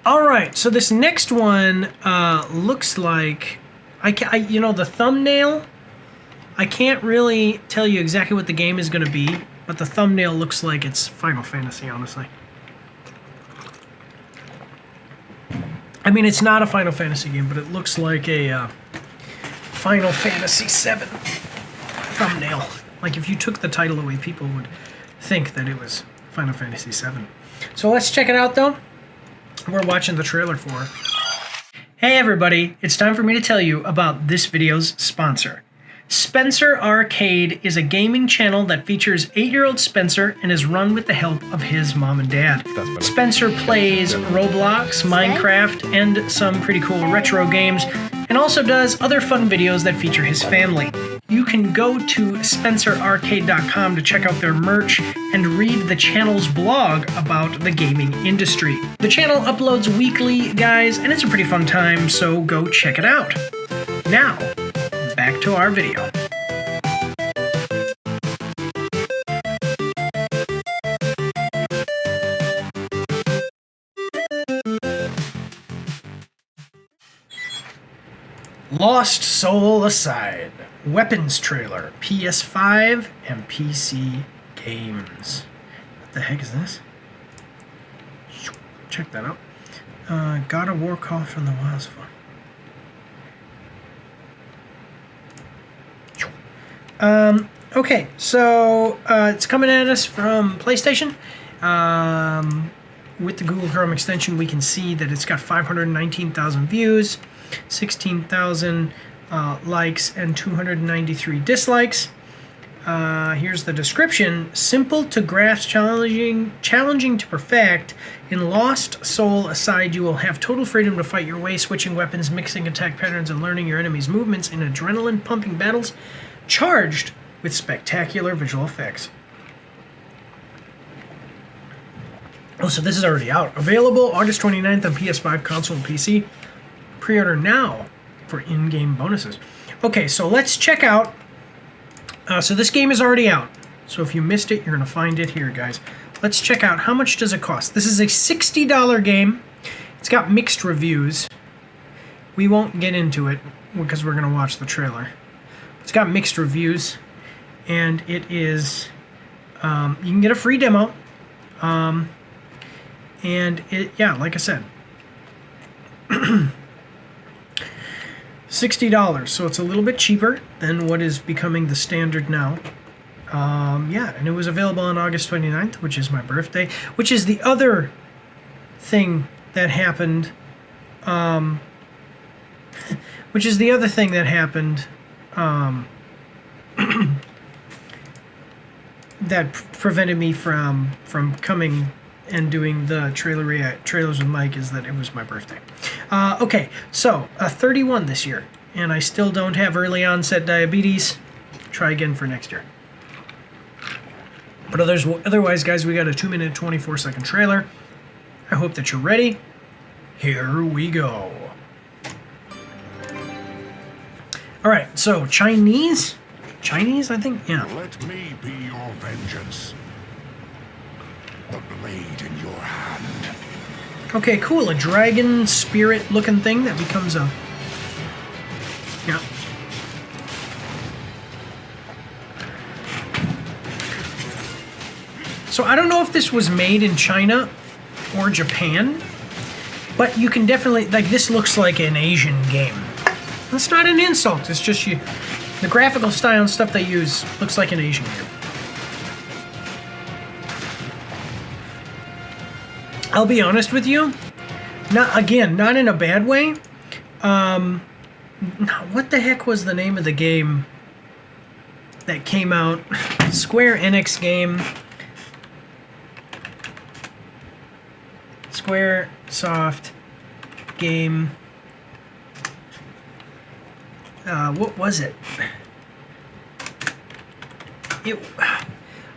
Alright, so this next one looks like... you know, the thumbnail, I can't really tell you exactly what the game is going to be, but the thumbnail looks like it's Final Fantasy, honestly. I mean, it's not a Final Fantasy game, but it looks like a Final Fantasy VII thumbnail. Like, if you took the title away, people would think that it was Final Fantasy VII. So let's check it out, though. We're watching the trailer for it. Hey everybody, it's time for me to tell you about this video's sponsor. Spencer Arcade is a gaming channel that features 8-year-old Spencer and is run with the help of his mom and dad. Spencer plays Roblox, Minecraft, and some pretty cool retro games, and also does other fun videos that feature his family. You can go to spencerarcade.com to check out their merch and read the channel's blog about the gaming industry. The channel uploads weekly, guys, and it's a pretty fun time, so go check it out. Now, back to our video. Lost Soul Aside. Weapons trailer. PS5 and PC games. What the heck is this? Check that out. God of War Call from the Wilds. Okay, so it's coming at us from PlayStation. With the Google Chrome extension, we can see that it's got 519,000 views, 16,000 likes, and 293 dislikes. Here's the description. Simple to grasp, challenging to perfect. In Lost Soul Aside, you will have total freedom to fight your way, switching weapons, mixing attack patterns, and learning your enemy's movements in adrenaline-pumping battles charged with spectacular visual effects. Oh, so this is already out. Available August 29th on PS5, console, and PC. Pre-order now for in-game bonuses. Okay, so let's check out. So this game is already out. So if you missed it, you're going to find it here, guys. Let's check out how much does it cost. This is a $60 game. It's got mixed reviews. We won't get into it because we're going to watch the trailer. It's got mixed reviews, and it is, you can get a free demo, and it, yeah, like I said, $60, so it's a little bit cheaper than what is becoming the standard now. Yeah, and it was available on August 29th, which is my birthday, which is the other thing that happened, that prevented me from coming and doing the trailers with Mike, is that it was my birthday. Okay, so 31 this year, and I still don't have early onset diabetes. Try again for next year. But otherwise, guys, we got a 2-minute, 24-second trailer. I hope that you're ready. Here we go. All right, so Chinese, I think, yeah. Let me be your vengeance. The blade in your hand. Okay, cool. A dragon spirit-looking thing that becomes a... Yeah. So I don't know if this was made in China or Japan, but you can definitely... Like, this looks like an Asian game. That's not an insult. It's just you... The graphical style and stuff they use looks like an Asian game. I'll be honest with you. Not in a bad way. What the heck was the name of the game that came out? Square Enix game. Square Soft game. What was it? Oh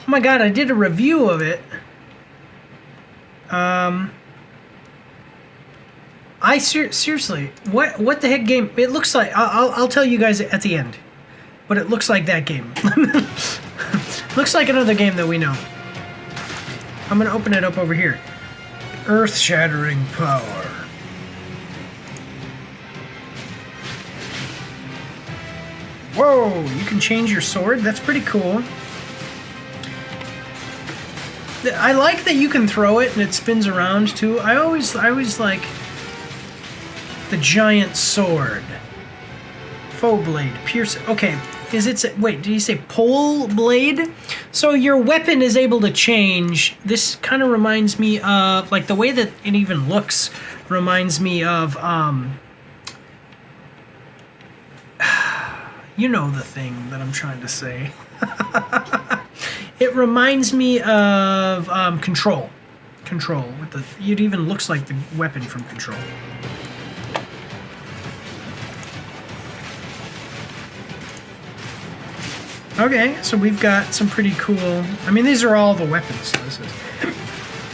my god, I did a review of it. Seriously, what the heck game? It looks like, I'll tell you guys at the end, but it looks like that game. Looks like another game that we know. I'm gonna open it up over here. Earth-shattering power. Whoa, you can change your sword? That's pretty cool. I like that you can throw it and it spins around too. I always like the giant sword. Foe blade, pierce. Okay, wait, did you say pole blade? So your weapon is able to change. This kind of reminds me of, like, the way that it even looks reminds me of, you know the thing that I'm trying to say. It reminds me of Control. Control. It even looks like the weapon from Control. Okay, so we've got some pretty cool... I mean, these are all the weapons.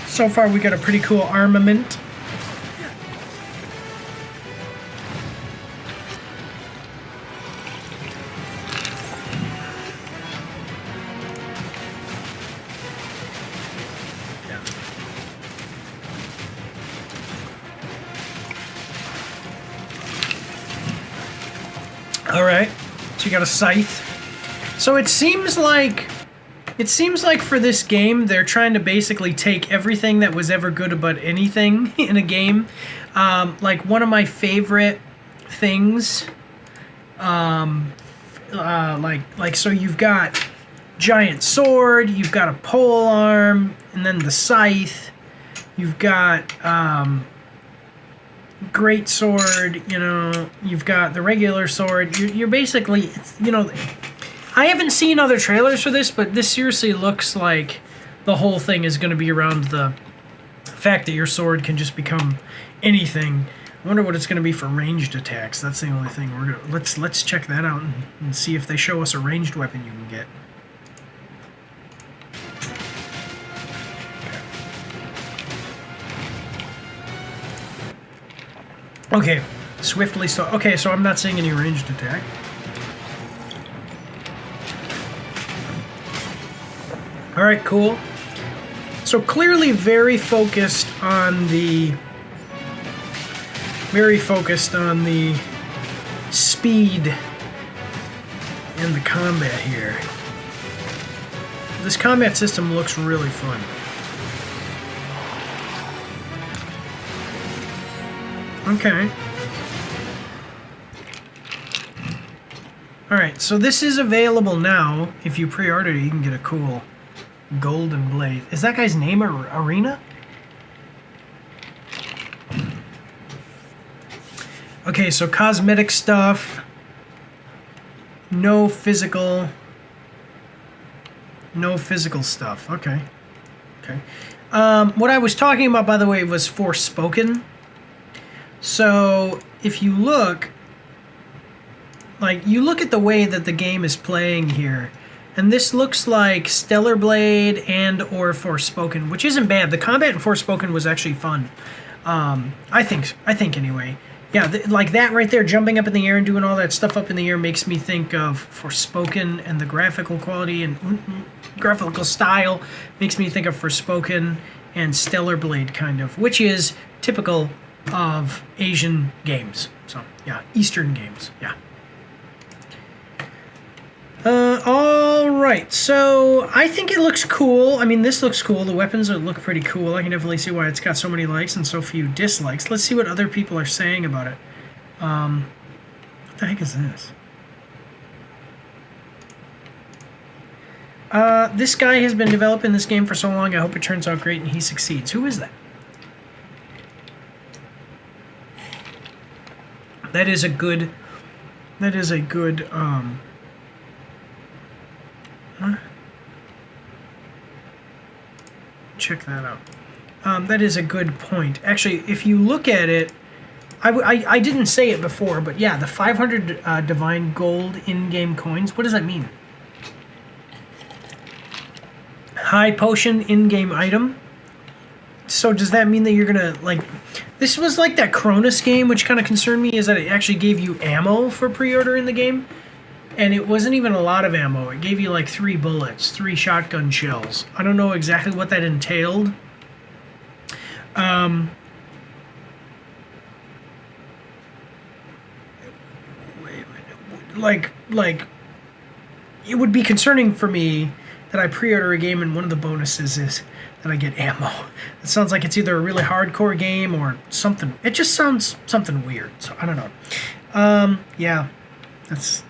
So far, we got a pretty cool armament. All right, so you got a scythe. So it seems like for this game, they're trying to basically take everything that was ever good about anything in a game. Like one of my favorite things, so you've got giant sword, you've got a pole arm, and then the scythe. You've got great sword, you know, you've got the regular sword. You're basically, you know, I haven't seen other trailers for this, but this seriously looks like the whole thing is going to be around the fact that your sword can just become anything. I wonder what it's going to be for ranged attacks. That's the only thing we're gonna let's check that out and see if they show us a ranged weapon you can get. Okay, swiftly so. Okay, so I'm not seeing any ranged attack. All right, cool. So clearly very focused on the speed and the combat here. This combat system looks really fun. Okay. Alright, so this is available now. If you pre-order it, you can get a cool golden blade. Is that guy's name Arena? Okay, so cosmetic stuff. No physical stuff. Okay. Okay. What I was talking about, by the way, was Forspoken. So if you look, you look at the way that the game is playing here, and this looks like Stellar Blade and or Forspoken, which isn't bad. The combat in Forspoken was actually fun. I think anyway. Yeah, like that right there, jumping up in the air and doing all that stuff up in the air makes me think of Forspoken, and the graphical quality and graphical style makes me think of Forspoken and Stellar Blade, kind of, which is typical of Asian games. So, yeah, Eastern games, yeah. Alright, so I think it looks cool. I mean, this looks cool. The weapons look pretty cool. I can definitely see why it's got so many likes and so few dislikes. Let's see what other people are saying about it. What the heck is this? This guy has been developing this game for so long, I hope it turns out great and he succeeds. Who is that? That is a good, check that out. That is a good point. Actually, if you look at it, I didn't say it before, but yeah, the 500 divine gold in-game coins, what does that mean? High potion in-game item. So does that mean that you're gonna, this was like that Cronus game, which kind of concerned me, is that it actually gave you ammo for pre-order in the game, and it wasn't even a lot of ammo. It gave you like 3 bullets, 3 shotgun shells. I don't know exactly what that entailed. it would be concerning for me that I pre-order a game and one of the bonuses is that I get ammo. It sounds like it's either a really hardcore game or something. It just sounds something weird. So I don't know. Yeah, that's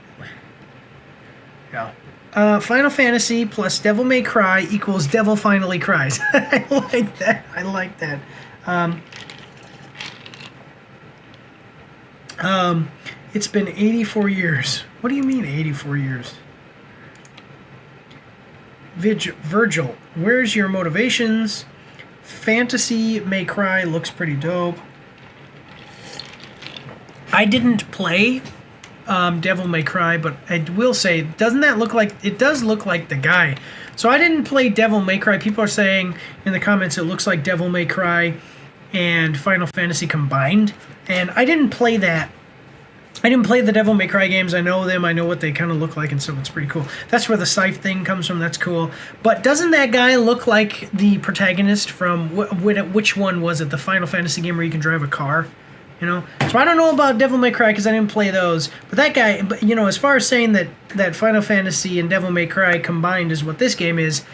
Final Fantasy plus Devil May Cry equals Devil Finally Cries. I like that. I like that. It's been 84 years. What do you mean 84 years? Virgil, where's your motivations? Fantasy May Cry looks pretty dope. I didn't play Devil May Cry, but I will say, doesn't that look like, it does look like the guy. So I didn't play Devil May Cry. People are saying in the comments it looks like Devil May Cry and Final Fantasy combined. And I didn't play that. I didn't play the Devil May Cry games. I know them. I know what they kind of look like, and so it's pretty cool. That's where the scythe thing comes from. That's cool. But doesn't that guy look like the protagonist from, which one was it? The Final Fantasy game where you can drive a car? You know? So I don't know about Devil May Cry because I didn't play those. But that guy, you know, as far as saying that Final Fantasy and Devil May Cry combined is what this game is,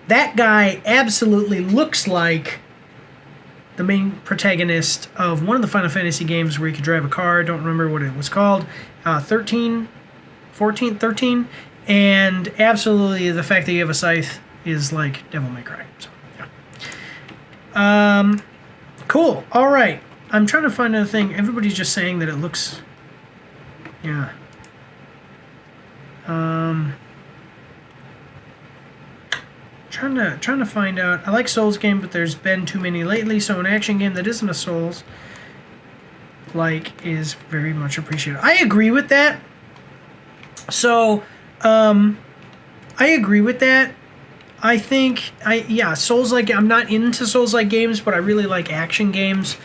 that guy absolutely looks like the main protagonist of one of the Final Fantasy games where you could drive a car. I don't remember what it was called. 13? And absolutely the fact that you have a scythe is like Devil May Cry. So, yeah. Cool. All right. I'm trying to find another thing. Everybody's just saying that it looks... Yeah. Trying to find out. I like Souls game, but there's been too many lately, so an action game that isn't a Souls is very much appreciated. I agree with that. So, I agree with that. I think Souls-like. I'm not into Souls-like games, but I really like action games.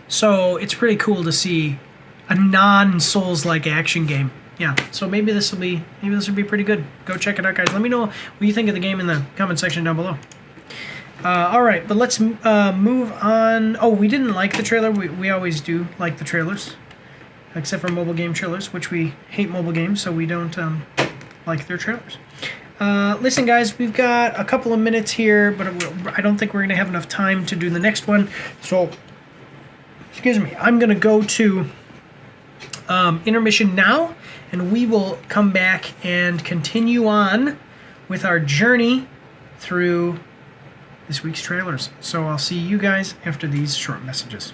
So it's pretty cool to see a non-Souls-like action game. Yeah, so maybe this will be pretty good. Go check it out, guys. Let me know what you think of the game in the comment section down below. All right, but let's move on. Oh, we didn't like the trailer. We always do like the trailers, except for mobile game trailers, which we hate mobile games, so we don't like their trailers. Listen, guys, we've got a couple of minutes here, but I don't think we're going to have enough time to do the next one. So, excuse me, I'm going to go to intermission now, and we will come back and continue on with our journey through this week's trailers. So I'll see you guys after these short messages.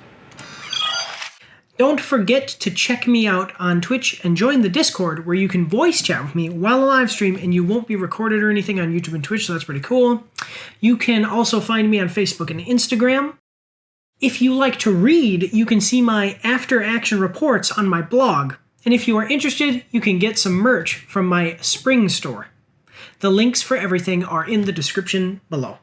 Don't forget to check me out on Twitch and join the Discord where you can voice chat with me while I live stream, and you won't be recorded or anything on YouTube and Twitch, so that's pretty cool. You can also find me on Facebook and Instagram. If you like to read, you can see my after-action reports on my blog. And if you are interested, you can get some merch from my spring store. The links for everything are in the description below.